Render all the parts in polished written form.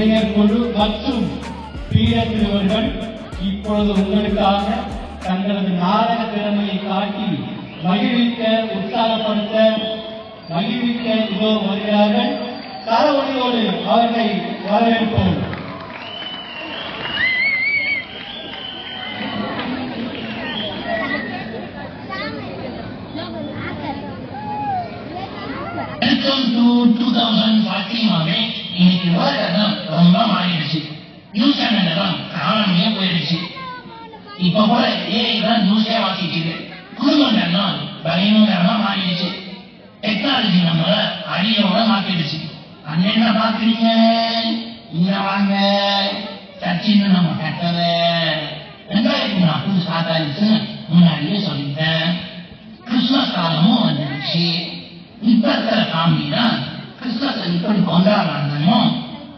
இளைஞர் குழு மற்றும் வீரத்திருவர்கள் இப்பொழுது உங்களுக்காக தங்களது நாடக திறமையை காட்டி மகிழ்விக்க, உற்சாகப்படுத்த, மகிழ்விக்க இதோ வருகிறார்கள். கரவொலியோடு அவர்களை வரவேற்போம். வெல்கம் டு 2014 இன்னைக்கு உலகம் ரொம்ப மாறிடுச்சு. நியூஸ் சேனல் எல்லாம் காணாமையே போயிடுச்சு. இப்ப கூட ஏஐ தான் நியூஸே வாசிக்குது. குடும்பம் எல்லாம் பயங்கரமா மாறிடுச்சு. டெக்னாலஜி நம்மள அடியோட மாத்திடுச்சு. அண்ணன் பாக்குறீங்க, இங்க வாங்க சச்சின்னு நம்ம கட்டத 2040 ஸ்டார்ட் ஆயிடுச்சுன்னு முன்னாடியே சொல்லிட்டேன். கிறிஸ்துமஸ் காலமும் வந்துடுச்சு. இப்ப இருக்கிற ஃபேமிலி தான் கிறிஸ்துமஸ் எப்படி கொண்டாடுறாங்கன்னு,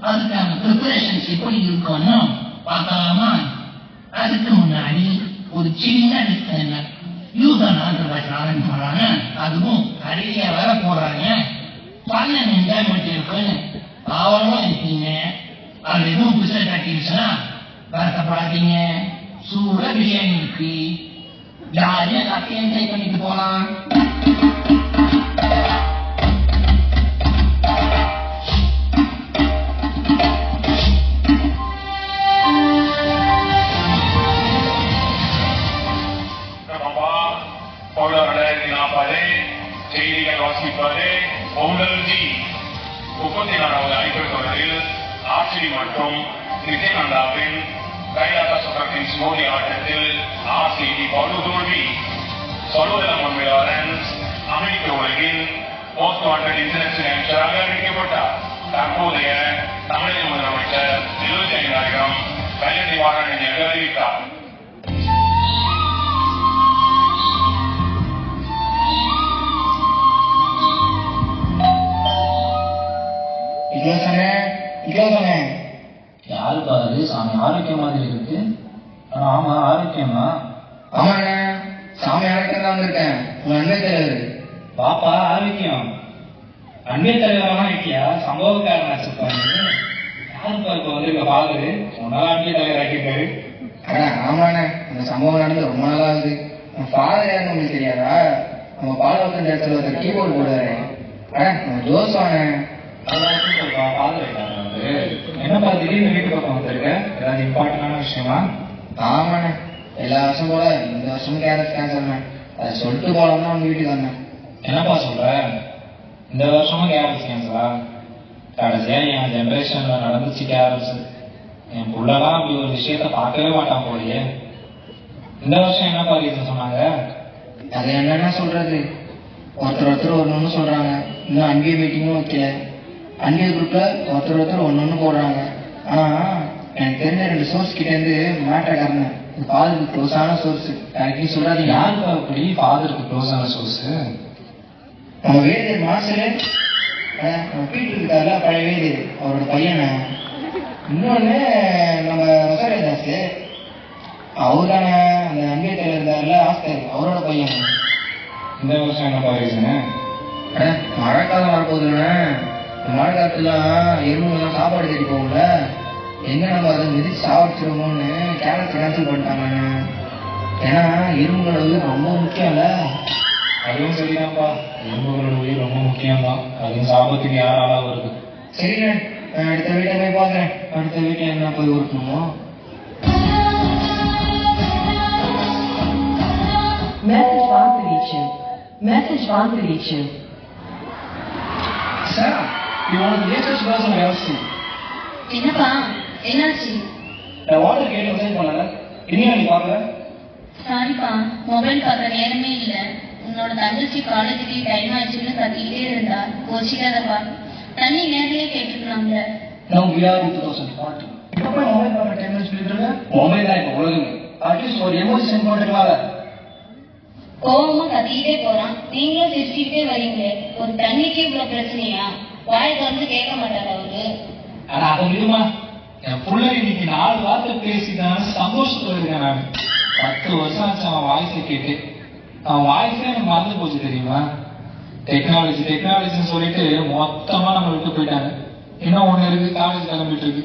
அதுக்கான ப்ரிப்பரேஷன்ஸ் எப்படி இருக்கும்னு பார்க்கலாமா? அதுக்கு முன்னாடி ஒரு சின்ன டிஸ்க்ளைமர். யூத் அண்ட் ஆண்டர்பிரைஸ் போறாங்க, அதுவும் நிறைய வேற போறாங்க. பண்ண என்ஜாய்மெண்ட் இருக்குன்னு ஆவலமா இருக்கீங்க. அது எதுவும் பிசினஸ் ஆக்டிவிட்டிஸ்னா வருத்தப்படாதீங்க. சூட பிரியாணி இருக்கு, ஜாலியா காப்பி என்ஜாய் பண்ணிட்டு போலாம். செய்திகள் வாசிப்பது பொங்கல் ஜி. 34வது ஐபிஎல் தொடரில் ஆர்சிபி மற்றும் நித்யானந்தாவின் கைலாச சக்கரத்தின் ஸ்மோதி ஆட்டத்தில் ஆர்சிபி படுதோல்வி. சர்வதள லாரன்ஸ் அமெரிக்க உலகின் மோஸ்ட் வாண்டட் இன்டர்நேஷனல் அமைச்சராக அறிவிக்கப்பட்டார். தற்போதைய தமிழக முதலமைச்சர் 75,000 கல்ல நிவாரண நிதியாக அறிவித்தார். யாரு பாரு சாமி ஆரோக்கியம் மாதிரி இருக்கு. ஆமா ஆரோக்கியமா? ஆமாண்ணே, சாமி ஆரோக்கியம் தான் வந்திருக்கேன். உங்க அன்பே தலைவர் பாப்பா ஆரோக்கியம். அன்பே தலைவரெல்லாம் இருக்கியா? சம்பவக்காரன் சொல்றாங்க. யாருப்பா இப்ப வந்திருக்க பாரு? உன்னால அன்பே தலைவர் ஆக்கிட்டாரு. ஆமாண்ணே, அந்த சம்பவம் நடந்து ரொம்ப நாளா ஆகுது. நம்ம ஃபாதர் யாருன்னு உங்களுக்கு தெரியாதா? நம்ம பாலவத்தன் இடத்துல ஒருத்தர் கீபோர்டு போடுவாரு. நம்ம ஜோசானே. என்னப்பா திடீர்னு வீட்டு பக்கம் வந்திருக்க? ஏதாவது இம்பார்ட்டன்டான விஷயமா? ஆமாண்ணே, எல்லா வருஷம் போல இந்த வருஷமும் கேன்சர்ண்ணே. அதை சொல்லிட்டு போலாம் தான் உங்க வீட்டுக்கு வந்தேன். என்னப்பா சொல்ற? இந்த வருஷமும் கேரல்ஸ் கேன்சரா? கடைசியா என் ஜெனரேஷன்ல நடந்துச்சு கேரல்ஸ். என் புள்ளலாம் அப்படி ஒரு விஷயத்த பார்க்கவே மாட்டான் போலியே. இந்த வருஷம் என்னப்பா ரீசன் சொன்னாங்க? அது என்னன்னா சொல்றது, ஒருத்தர் ஒன்னு சொல்றாங்க. இன்னும் அன்பிய மீட்டிங்கும் வைக்கல. அன்பிய குரூப்ல ஒருத்தர் ஒன்னு போடுறாங்க. ஆனா எனக்கு தெரிஞ்ச 2 சோர்ஸ் கிட்ட இருந்து மேட்டர் காரணம் ஃபாதருக்கு க்ளோஸான சோர்ஸ். எனக்கு சொல்றாதீங்க. யாருப்பா அப்படி ஃபாதருக்கு க்ளோஸான சோர்ஸ்? நம்ம வேதியர் மாசல நம்ம வீட்டு இருக்காருல பழைய வேதியர், அவரோட பையனை. இன்னொன்னு நம்ம ரசரதாஸ், அவர் தானே அந்த அன்பிய தலைவர் இருந்தாருல ஆஸ்தர், அவரோட பையன். இந்த வருஷம் என்னப்பா ரீசனு? மழைக்காலம் வரப்போகுதுன்னு மழை காலத்துலாம் எறும்புலாம் சாப்பாடு தேடி போகும்ல, எங்க நம்ம அதை மிதிச்சு சாப்பிடுச்சிருமோன்னு கேன்சல் பண்ணிட்டாங்க. ஏன்னா எறும்புகளோட உயிர் ரொம்ப முக்கியம்ல. அதுவும் சரிதான்ப்பா, எறும்புகளோட உயிர் ரொம்ப முக்கியம்தான். அதுவும் சாபத்துக்கு யாரால வருது. சரிண்ணே, நான் அடுத்த வீட்டை போய் பார்க்குறேன். அடுத்த வீட்டில் என்ன போய் உருட்டணுமோ. Message confirmation. Sir, you want the latest version of everything? என்னப்பா என்னாச்சு? நான் வாட்டர் கேட் மெசேஜ் பண்ணல, இனியா நீ பார்க்கல? சாரிப்பா, மொபைல் பார்க்க நேரமே இல்ல. உன்னோட தங்கச்சி காலேஜுக்கு டைம் ஆயிடுச்சுன்னு கத்திக்கிட்டே இருந்தா. கோச்சிக்காதப்பா, தண்ணி நேரடியே கேட்டுக்கலாம்ல. Now we are in 2040. இப்போ போய் மொபைல் பார்க்க டைம் சொல்லிட்டு இருக்க? மொபைல் தான் இப்போ உலகம். அட்லீஸ்ட் ஒரு எமோஜி சென்ட் பண்ணிட்டுவாங்க. கோவமா கத்திக்கிட்டே போறான், நீங்களும் சிரிச்சுக்கிட்டே வரீங்களே. ஒரு தண்ணிக்கு இவ்வளவு பிரச்சனையா? வாய் திறந்து கேட்க மாட்டாரு அவரு. ஆனா அதை விடுமா, என் புள்ள இன்னைக்கு 4 வார்த்தை பேசிதான் சந்தோஷப்படுறேன். நான் 10 வருஷம் ஆச்சு அவன் வாய்ஸை கேட்டு. அவன் வாய்ஸே எனக்கு மறந்து போச்சு தெரியுமா? டெக்னாலஜின்னு சொல்லிட்டு மொத்தமா நம்ம விட்டு போயிட்டாங்க. இன்னும் ஒண்ணு இருக்கு, காலேஜ் கிளம்பிட்டு இருக்கு.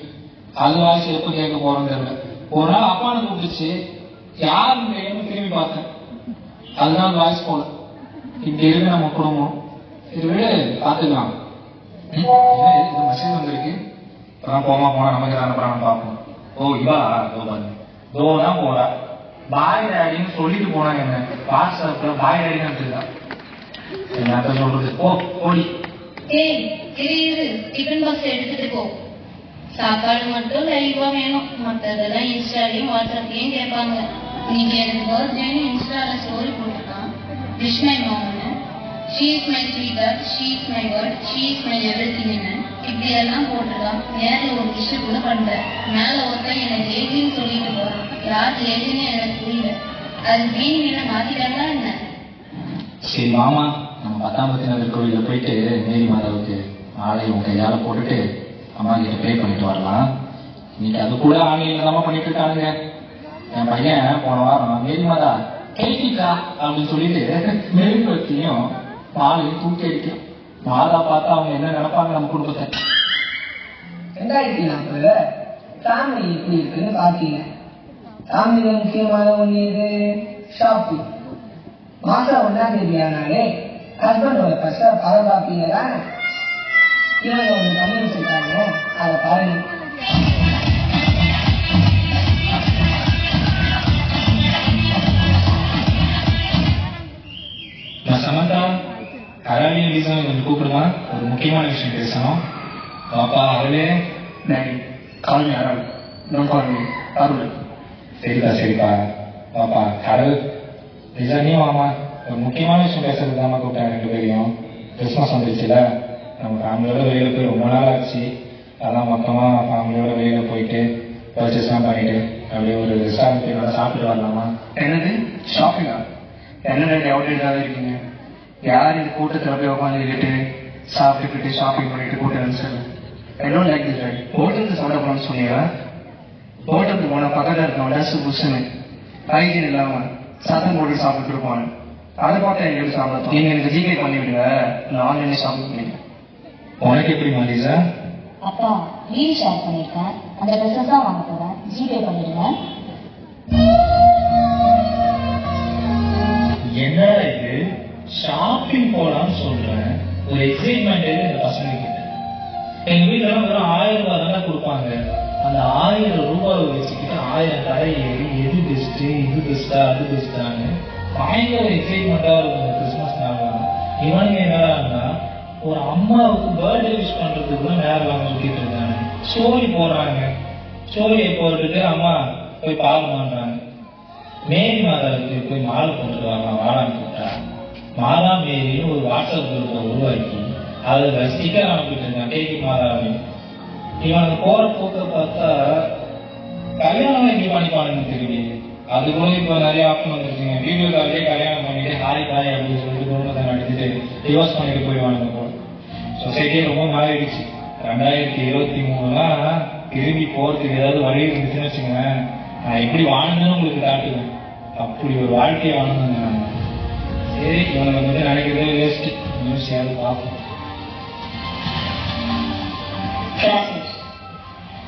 அது வாய்ஸ் எப்ப கேட்க போறோம்னு தெரியல. ஒரு நாள் அப்பான்னு கூப்பிடுச்சு, யாருன்னு திரும்பி பார்த்தேன். அதுதான் அந்த வாய்ஸ் போல. இப்படி இருக்கு நம்ம குடும்பம். இது விட பாத்துக்கலாம். மெசேஜ் வந்திருக்கு. இப்பதான் போமா போனா நமக்கு தான் அனுப்புறான்னு பார்ப்போம். ஓ இவா தோதான் போறா. பாய் டேடின்னு சொல்லிட்டு போனாங்க. என்ன வாட்ஸ்அப்ல பாய் டேடின்னு எடுத்துருக்கா. என்ன சொல்றது? ஓ ஓடி டிஃபன் பாக்ஸ் எடுத்துட்டு போ. சாப்பாடு மட்டும் லைவா வேணும், மற்றதெல்லாம் இன்ஸ்டாலையும் வாட்ஸ்அப்லயும் கேட்பாங்க. இன்னைக்கு எனக்கு பர்த்டேன்னு இன்ஸ்டால ஸ்டோரி போட்டிருக்கான். விஷ் மை மாம்னு, she is my sweet heart, she is my world, she is my எவ்ரிதிங்னு இப்படி எல்லாம் போட்டிருக்கான். நேரில் ஒரு விஷயம் கூட பண்றேன். மேல ஒருத்தன் எனக்கு லேடின்னு சொல்லிட்டு போறான். யார் லேடின்னு எனக்கு புரியல. அது மீனிங் என்ன மாத்திட்டாங்களா என்ன? சரி மாமா, நம்ம 10ஆம் பத்தினர் கோவில போயிட்டு மேரி மாதாவுக்கு ஆலை உங்க கையால போட்டுட்டு அம்மா கிட்ட ப்ரே பண்ணிட்டு வரலாம். இன்னைக்கு அது கூட ஆன்லைன்ல தான் பண்ணிட்டு இருக்கானுங்க. என் பையன் போன வாரம் மேரி மாதா கேட்டா அப்படின்னு சொல்லிட்டு மெழுகுவர்த்தியும் பாலையும் தூக்கி அடிக்கும். மாதா பார்த்தா அவங்க என்ன நினைப்பாங்க நம்ம குடும்பத்தை. 2040 ஃபேமிலி எப்படி இருக்குன்னு பார்த்தீங்க. ஃபேமிலியில முக்கியமான ஒன்று இது ஷாப்பிங். மாசம் 1ஆம் தேதி ஆனாலே ஹஸ்பண்டோட பர்ஸை பாதுகாப்பீங்க தானே. இவங்க ஒன்று பண்ணி வச்சிருக்காங்க, அதை பாருங்க. சமந்தா, கராலியும் லீசாவும் கொஞ்சம் கூப்பிடுமா, ஒரு முக்கியமான விஷயம் பேசணும். பாப்பா அவளே daddy call me Arul, don't call me Arul. சரிப்பா சரிப்பா. பாப்பா கடல் லீசா நீ வாமா, ஒரு முக்கியமான விஷயம் பேசுறது தாமா கூப்பிட்டேன். 2 பேரையும் கிறிஸ்மஸ் வந்துருச்சுல, நம்ம ஃபேமிலியோட வெளியில போய் ரொம்ப நாள் ஆச்சு. அதான் மொத்தமா ஃபேமிலியோட வெளியில போயிட்டு பர்ச்சேஸ்லாம் பண்ணிட்டு அப்படியே ஒரு ரெஸ்டாரண்ட் சாப்பிட்டு வரலாமா? என்னது ஷாப்பிங்கா? என்ன டேடி அவுட்டேஜாகவே இருக்கீங்க? யார் இந்த கூட்டத்தில் போய் உட்காந்துக்கிட்டு சாப்பிட்டுக்கிட்டு ஷாப்பிங் பண்ணிட்டு கூட்டம் sir? I don't like this daddy. ஹோட்டலுக்கு சாப்பிட போகணும்னு சொன்னீங்க. ஹோட்டலுக்கு போனால் பக்கத்தில் இருக்கவன் டஸ்ட் புஷ்ஷுன்னு ஹைஜீன் இல்லாமல் சத்தம் போட்டு சாப்பிட்டு இருப்பாங்க. அதை பார்த்தா எங்களுக்கு சாப்பிட நீங்கள் எனக்கு ஜிபே பண்ணி விடுங்க, நான் ஆன்லைன்லேயே ஷாப்பிங் பண்ணிடுவேன். உனக்கு எப்படி மாலிசா? அப்பா ரீல் ஷேர் பண்ணியிருக்கேன், அந்த ட்ரெஸ்ஸஸ் தான் வாங்க போகிறேன், ஜிபே பண்ணிடுங்க. என்னடா இது, ஷாப்பிங் போலான்னு சொல்றேன், ஒரு எக்ஸைட்மெண்ட் இந்த பசங்க கிட்ட. எங்க வீட்டுல வெறும் 1000 ரூபாய் தானே கொடுப்பாங்க. அந்த 1000 ரூபாய் வச்சுக்கிட்டு 1000 கடை ஏறி எது பெஸ்ட், இது பெஸ்டா அது பெஸ்டான்னு பயங்கர எக்ஸைட்மெண்டா இருக்கும் இந்த கிறிஸ்மஸ் நாள். இவனுங்க என்னடான்னா ஒரு அம்மாவுக்கு பர்த்டே விஷ் பண்றதுக்கு கூட நேரம் இல்லாம சுத்திட்டு இருக்காங்க. ஸ்டோரி போடுறாங்க, ஸ்டோரியை போட்டுட்டு அம்மா போய் பாருமான்றாங்க. மேரி மாதாவுக்கு போய் மாலை போட்டுட்டு வரலாம் வாடான்னு கூப்பிட்டா மாதா மேரின்னு ஒரு வாட்ஸ்அப் குரூப்பை உருவாக்கி அதுல ஸ்டிக்கர் அனுப்பிட்டு இருக்கான் கேக்கு மாதா அப்படின்னு. இவனுக்கு போற போக்க பார்த்தா கல்யாணம் எப்படி பண்ணிப்பானுன்னு தெரியல. அது கூட இப்போ நிறைய ஆப்ஷன் வந்துருச்சுங்க. வீடியோ காலே கல்யாணம் பண்ணிட்டு ஹாய் ஹாய் அப்படின்னு சொல்லிட்டு குடும்பத்தை நடத்திட்டு டிவோர்ஸ் பண்ணிட்டு போயிடுவானுங்க போல. சொசைட்டியே ரொம்ப மாறிடுச்சு. 2023 திரும்பி போறதுக்கு ஏதாவது வழி இருந்துச்சுன்னு வச்சுக்கோங்க, நான் எப்படி வாழ்ந்தேன்னு உங்களுக்கு காட்டுவேன். அப்படி ஒரு வாழ்க்கையை வாழ்ந்தேங்க நான். சரி, இவனுக்கு வந்து நினைக்கிறதே வேஸ்ட். நியூஸ் யாரு பார்ப்போம்.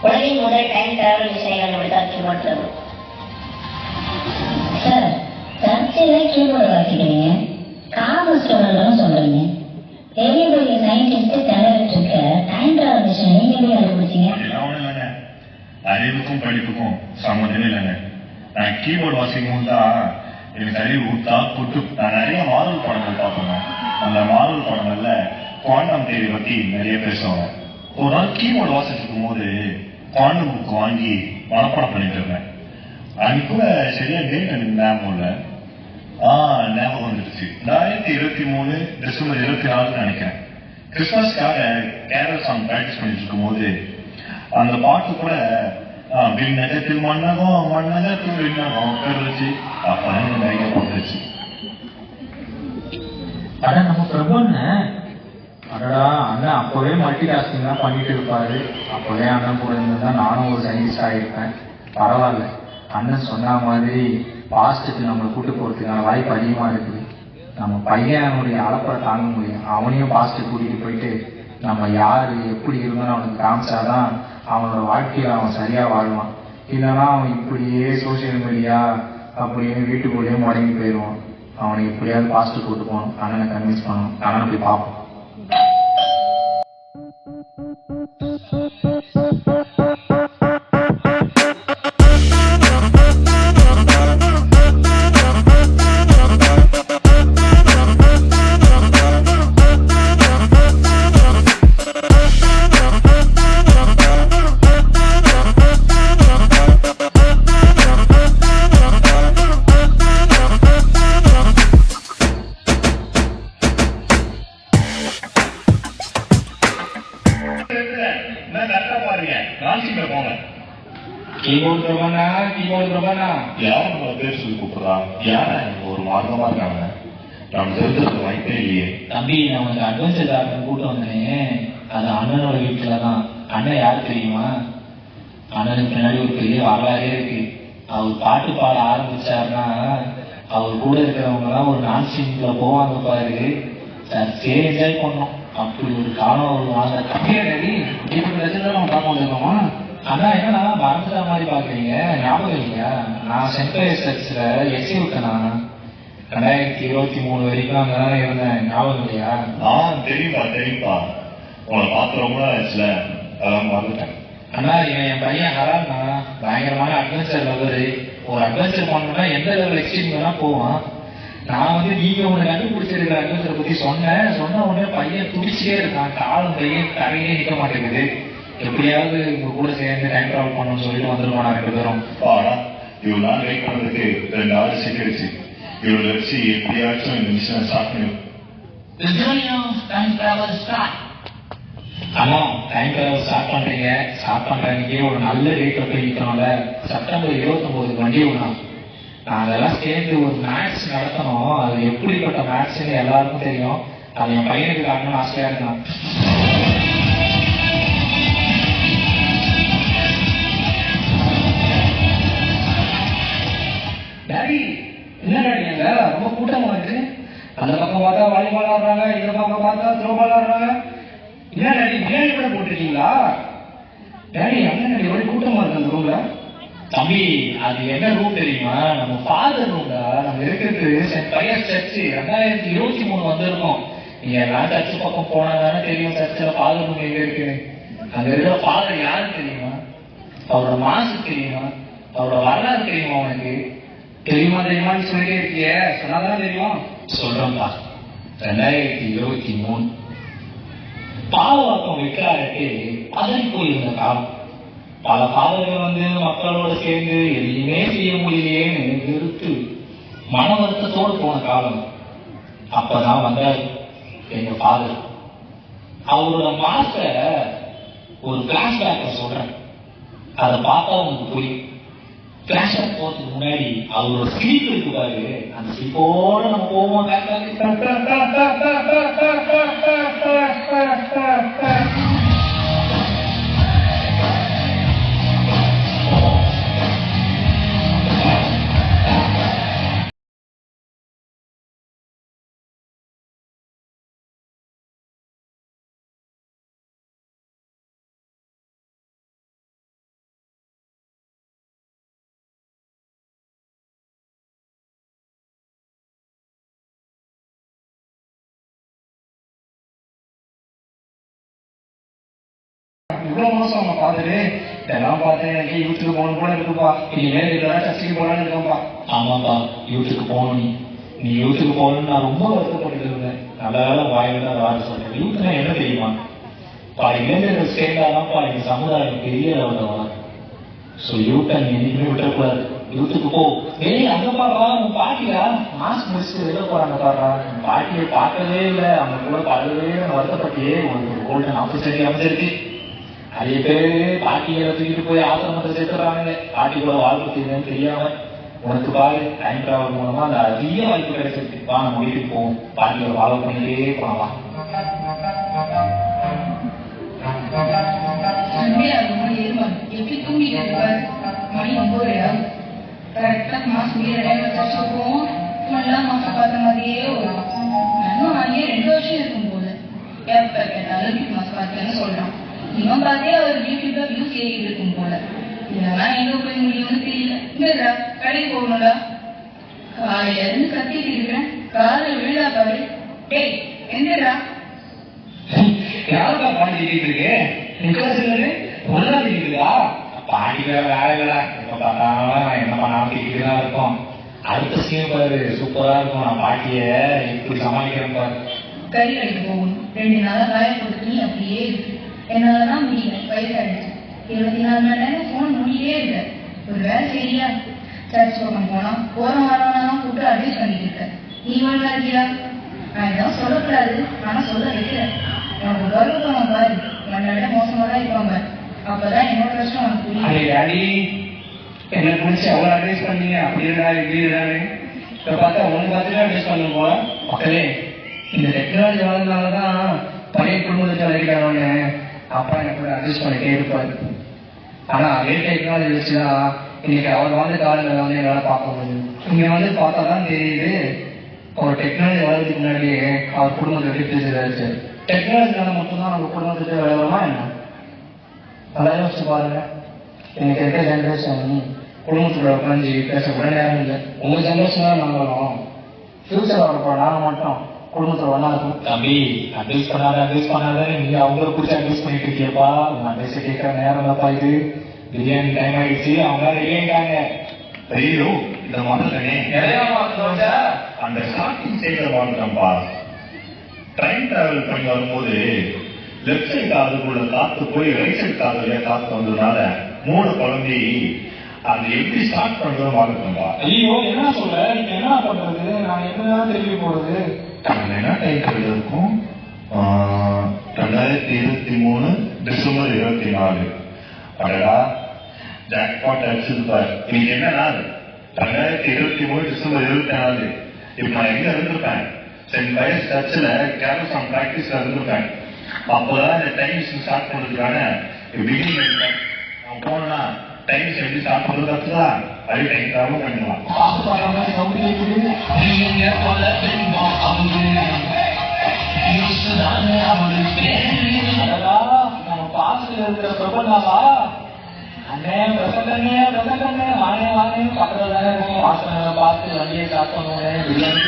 உலகின் முதல் டைம் டிராவல் விஷயங்கள் முடித்தால் கீபோர்ட் தரும். சார் சர்ச்சில் கீபோர்டு வாசிக்கிறீங்க, காமர்ஸ் ஸ்டூடெண்ட்னு சொல்றீங்க. பெரிய பெரிய சயின்டிஸ்ட் திணறிட்டு இருக்க டைம் டிராவல் விஷயம் நீங்க எப்படி கண்டுபிடிச்சீங்க? அறிவுக்கும் படிப்புக்கும் சம்மந்தமே இல்லைங்க. நான் கீபோர்டு வாசிக்கும் தான் எனக்கு அறிவு ஊத்தா குட்டு. நான் நிறைய மாடல் படங்கள் பார்ப்பேங்க. அந்த மாடல் படங்கள்ல குவாண்டம் தியரி பத்தி நிறைய பேசுவாங்க. ஒரு நாள் கீபோர்டு வாசிச்சிருக்கும் போது குவாண்டம் புக் வாங்கி மனப்பாடம் பண்ணிட்டு இருந்தேன். அன்னைக்கு கூட சரியா டேட் எனக்கு ஞாபகம் இல்லை. ஞாபகம் வந்துடுச்சு. 2023 டிசம்பர் 24 நினைக்கிறேன். கிறிஸ்மஸ்க்காக கேரல் சாங் பிராக்டிஸ் பண்ணிட்டு இருக்கும் போது அந்த பாட்டு கூட விண்ணகத்தில் மன்னகம் மன்னகத்தில் விண்ணகம் பெருச்சு அப்பதான் நிறைய போட்டுருச்சு. அட நம்ம பிரபுன்னு அடடா அண்ணன் அப்பவே மல்டி டாஸ்கிங் தான் பண்ணிட்டு இருப்பாரு. அப்பவே அண்ணன் கூட இருந்தா நானும் ஒரு சயின்டிஸ்ட் ஆகிருப்பேன். பரவாயில்ல, அண்ணன் சொன்ன மாதிரி பாஸ்ட்டுக்கு நம்மளை கூட்டு போறதுக்கான வாய்ப்பு அதிகமா இருக்குது. நம்ம பையனுடைய அளப்பை தாங்க முடியும். அவனையும் பாஸ்ட்டு கூட்டிட்டு போயிட்டு நம்ம யாரு எப்படி இருந்தோம்னு அவனுக்கு காமிச்சாதான் அவனோட வாழ்க்கையில அவன் சரியா வாழ்வான். இல்லைன்னா அவன் இப்படியே சோசியல் மீடியா அப்படின்னு வீட்டுக்குள்ளேயே முடங்கி போயிடுவான். அவனை எப்படியாவது பாசிட்டிவ் கூட்டு போகணும், அண்ணனை கன்வின்ஸ் பண்ணணும், அண்ணனை போய் பார்ப்போம். கீபோர்டு பிரபண்ணா யாரும் நம்ம பேர் சொல்லி கூப்பிடுறான்? யாரா ஒரு மார்க்கமா இருக்காங்க? நம்ம தெரிஞ்சிருக்க வாய்ப்பே இல்லையே. தம்பி, நான் வந்து அட்வென்ச்சர் கார்டன் கூட்டு வந்தேன். அது அண்ணனோட வீட்டுல தான். அண்ணன் யாரு தெரியுமா? அண்ணனுக்கு பின்னாடி ஒரு பெரிய வரலாறே இருக்கு. அவர் பாட்டு பாட ஆரம்பிச்சாருன்னா அவர் கூட இருக்கிறவங்க எல்லாம் ஒரு நான்சிங்ல போவாங்க பாரு. சே என்ஜாய் பண்ணோம். அப்படி ஒரு காலம் ஒரு வாங்க. நம்ம பார்க்க வந்திருக்கோமா? அண்ணா, என்னன்னா மறந்துட்ட மாதிரி பாக்குறீங்க, ஞாபகம் இல்லையா? நான் சென்ட் கிளேர் சர்ச்ல எக்ஸி விட்டேனா 2023 வரைக்கும் அங்கதான் இருந்தேன், ஞாபகம் இல்லையா? தெரியும்பா உங்களை பார்த்து ரொம்ப ஆச்சுல, அதான் மறந்துட்டேன். அண்ணா, இவன் என் பையன் ஹரான்னா பயங்கரமான அட்வென்ச்சர் லவரு. ஒரு அட்வென்ச்சர் பண்ணணும்னா எந்த லெவல் எக்ஸ்ட்ரீம் வேணா போவான். நான் வந்து நீங்க ஒண்ணு கண்டுபிடிச்சிருக்கிற அட்வென்ச்சரை பத்தி சொன்ன உடனே பையன் துடிச்சே இருக்கான். காலும் பையன் தரையே நிக்க மாட்டேங்குது. எப்படியாவது உங்க கூட சேர்ந்து டைம் டிராவல் பண்ணணும்னு சொல்லிட்டு வந்துருவோம் நான் 2 பேரும். இவ்வளவு நாள் வெயிட் பண்றதுக்கு 2 hours சிக்கிடுச்சு. இவ்வளவு வச்சு எப்படியாச்சும் இந்த மிஷனை ஸ்டார்ட் பண்ணும். அண்ணா, டைம் டிராவல் ஸ்டார்ட் பண்றீங்க. ஸ்டார்ட் பண்றீங்க ஒரு நல்ல டேட் போய் நிற்கணும்ல. செப்டம்பர் 29 வண்டி விடணும். நான் அதெல்லாம் சேர்ந்து ஒரு மேட்ச் நடத்தணும். அது எப்படிப்பட்ட மேட்ச்ன்னு எல்லாருக்கும் தெரியும். அது என் பையனுக்கு காட்டணும்னு ஆசையா இருந்தான். டாடி, என்ன டாடி அங்க ரொம்ப கூட்டமா இருக்கு? அந்த பக்கம் பார்த்தா வாலிபால் ஆடுறாங்க, இந்த பக்கம் பார்த்தா த்ரோபால் ஆடுறாங்க. என்ன டாடி, பிரியாணி கூட போட்டிருக்கீங்களா? டாடி, அண்ணன் எவ்வளவு கூட்டமா இருக்கு அந்த ரூம்ல? தம்பி, அது என்ன ரூம் தெரியுமா? நம்ம ஃபாதர் ரூம்டா. நம்ம இருக்கிறது சென்ட் பையர் சர்ச். 2023 வந்திருக்கோம். நீங்க எல்லாம் சர்ச்சு பக்கம் போனா தானே தெரியும் சர்ச்சில் ஃபாதர் ரூம் எங்க இருக்குன்னு. அங்க இருக்கிற ஃபாதர் யாரு தெரியுமா? அவரோட மாசு தெரியுமா? அவரோட வரலாறு தெரியுமா உனக்கு? தெரியுமான்னு சொல்லிட்டே இருக்கிய, சொன்னாதான் தெரியும். சொல்றேன்பா. 2023 பாவவாக்கம் விற்காரட்டு பதறி போயிருந்த காலம். பல பாதர்கள் வந்து மக்களோட சேர்ந்து எதையுமே செய்ய முடியலையேன்னு நிறுத்து மன வருத்தத்தோடு போன காலம். அப்பதான் வந்தாரு எங்க ஃபாதர். அவரோட மாஸ்டர் ஒரு பிளாஷ்பேக்ல சொல்றேன், அதை பார்த்தா உங்களுக்கு புரியும். பிளாஷ்பேக் போறதுக்கு முன்னாடி அவரோட ஸ்லீப் இருக்கு பாரு, அந்த ஸ்லீப்போட நம்ம போவோம். இவ்வளவு மோசம் அவங்க பாத்துட்டு இதெல்லாம் பார்த்து எனக்கு யூத்துக்கு போகணும் போல இருக்குப்பா. இனிமேல் இதெல்லாம் சர்ச்சைக்கு போலான்னு இருக்கேன்ப்பா. ஆமாப்பா, யூத்துக்கு போகணும். நீ யூத்துக்கு போகணும்னு நான் ரொம்ப வருத்தப்பட்டு இருந்தேன். நல்ல வேலை வாயில தான் வாட சொல்றேன். யூத்துனா என்ன தெரியுமா? இளைஞர்கள் சேர்ந்தாதான்ப்பா எங்க சமுதாயம் பெரிய லெவலில் வரும். ஸோ யூத்தை நீ என்னைக்குமே விட்டுறக்கூடாது. யூத்துக்கு போ. அங்க பாடுறா, உன் பாட்டியா மாஸ்க் முடிச்சுட்டு வெளில போறாங்க பாடுறா. உன் பாட்டியை பார்க்கவே இல்லை, அவங்க கூட பழகவே வருத்தப்பட்டியே. உனக்கு ஒரு கோல்டன் ஆப்பர்ச்சுனிட்டி அமைஞ்சிருக்கு. நிறைய பேரு பாட்டிகளை தூக்கிட்டு போய் ஆசிரமத்தை சேர்த்துறாங்க. பாட்டி கூட வாழ்க்கை தெரியாம. உனக்கு பாரு, டைம் டிராவல் மூலமா அந்த அதிக வாய்ப்பு கிடைச்சிருக்கு. வா, நம்ம வீட்டுக்கு போவோம். பாட்டியோட ஃபாலோ பண்ணிட்டே போனலாம். எப்படி தூங்கிட்டு மணி 9 கரெக்டா மாசம் போவோம். ஃபுல்லா மாசம் பார்த்த மாதிரியே வரும். இன்னும் அங்கேயே 2 வருஷம் இருக்கும் போது எப்ப கேட்டாலும் பிக் பாஸ் பார்த்தேன்னு சொல்றான். இவன் பார்த்தே அவர் யூடியூப்ல வியூஸ் ஏறிட்டு இருக்கும் போல. இதெல்லாம் எங்க போய் முடியும்னு தெரியல. இங்கடா கடைக்கு போகணும்டா. காலையில இருந்து கத்திட்டு இருக்கிறேன், காலை விழுதா பாரு. டேய் எந்தடா யாருக்கா பாடி திட்டிட்டு இருக்கு? ஒன்னா திட்டுதா? பாடி வேற வேலை இல்லடா. இப்ப பார்த்தாலும் என்ன பண்ணாலும் திட்டிட்டு தான் இருக்கும். அடுத்த சீன் பாரு, சூப்பரா இருக்கும். நான் பாட்டிய எப்படி சமாளிக்கிறேன் பாரு. கறி கடைக்கு போகணும். 2 நாளா காய போட்டு நீ அப்படியே இருக்கு. என்னாலதான் முடியல, வயசாயிடுச்சு. 24 மணி நேரம் போன் முடியே இல்லை. ஒரு வேலை சரியா? சர்ச் பக்கம் போனா போற வரவனதான் கூப்பிட்டு அட்வைஸ் பண்ணிட்டு இருக்க. நீ ஒழுங்கா இருக்கியா? நான் இதான் சொல்லக்கூடாது, ஆனா சொல்ல வைக்கிறேன். உனக்கு கருவத்தவன் பாரு, என்னை விட மோசமா தான் இருப்பாங்க. அப்பதான் என்னோட கஷ்டம் உனக்கு புரியும். என்ன பிடிச்சி அவ்வளோ அட்வைஸ் பண்ணீங்க, அப்படி இருந்தாரு இப்படி இருந்தாரு. இப்போ பார்த்தா உனக்கு பார்த்துட்டு அட்வைஸ் பண்ண போல. மக்களே, இந்த டெக்னாலஜி வளர்ந்தனால தான் பழைய குடும்பத்தை வளர்க்கிறாங்க. அப்பா எனக்கு கூட அட்வைஸ் பண்ணிட்டே இருப்பாரு. ஆனால் அதே டெக்னாலஜி வச்சுதான் இன்னைக்கு அவர் வந்து காலங்களில் வந்து என்னால் பார்க்க முடியும். இங்கே வந்து பார்த்தா தான் தெரியுது, ஒரு டெக்னாலஜி வளர்றதுக்கு முன்னாடியே அவர் குடும்பத்தை எப்படி பேசுகிறாரு. டெக்னாலஜினால மட்டும்தான் நம்ம குடும்பத்தை விளையாடலாமா என்ன? நல்லா யோசிச்சு பாருங்க. இன்னைக்கு இருக்க ஜென்ரேஷன் குடும்பத்தோட உட்காந்து பேசக்கூட நேரம் இல்லை. உங்க ஜென்ரேஷன் தான் நாங்களும் ஃபியூச்சர் வரப்போம். நாங்கள் மட்டும் குடும்பத்தோட ஒன்றா இருக்கும். தம்பி, அட்வைஸ் பண்ணாத நீங்க அவங்கள பிடிச்சி அட்வைஸ் பண்ணிட்டு இருக்கியப்பா. உங்க அட்வைஸ் கேட்கற நேரம் இல்லப்பா இது. பிரியாணி டைம் ஆயிடுச்சு, அவங்க ரெடி ஆயிட்டாங்க. ஐயோ, இந்த மறந்துட்டேனே. அந்த ஸ்டார்டிங் ஸ்டேஜ்ல வாழ்ந்துட்டோம்ப்பா. ட்ரெயின் டிராவல் பண்ணி வரும்போது லெப்ட் சைட் காதுக்குள்ள காத்து போய் ரைட் சைட் காதுல காத்து வந்ததுனால மூணு குழந்தை அது எப்படி ஸ்டார்ட் பண்றதும் வாழ்ந்துட்டோம்பா. ஐயோ, என்ன சொல்ற? நீங்க என்ன பண்றது? நான் என்னதான் திரும்பி போடுறது? என்ன டைம் கவிதை இருக்கும்? 2023 டிசம்பர் 24. அடடா, ஜாக்பாட் அடிச்சிருப்பார். இன்னைக்கு என்ன நாள்? 2023 டிசம்பர் 24. இப்ப நான் எங்க இருந்திருப்பேன்? சென்ட் பைரஸ் சர்ச்சில் கேரல் சாங் பிராக்டிஸ்ல இருந்திருப்பேன். அப்போதான் இந்த டைம் ஸ்டார்ட் பண்றதுக்கான பிகினிங். நான் போனா டைம் எப்படி ஸ்டார்ட் பண்றது கத்துதான். அதே டைம் தரவும் பண்ணலாம். நம்ம பாஸ்ல இருக்கிற பிரபந்தாவா? அண்ணே பிரசங்கண்ணே வாங்க பக்கத்துல தானே இருக்கும். வாசனை பார்த்து வண்டியை ஸ்டார்ட் பண்ணுவோம். Biryani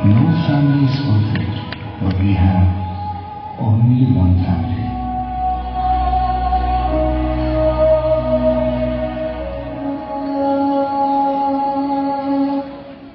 No family is perfect, but we have only one family.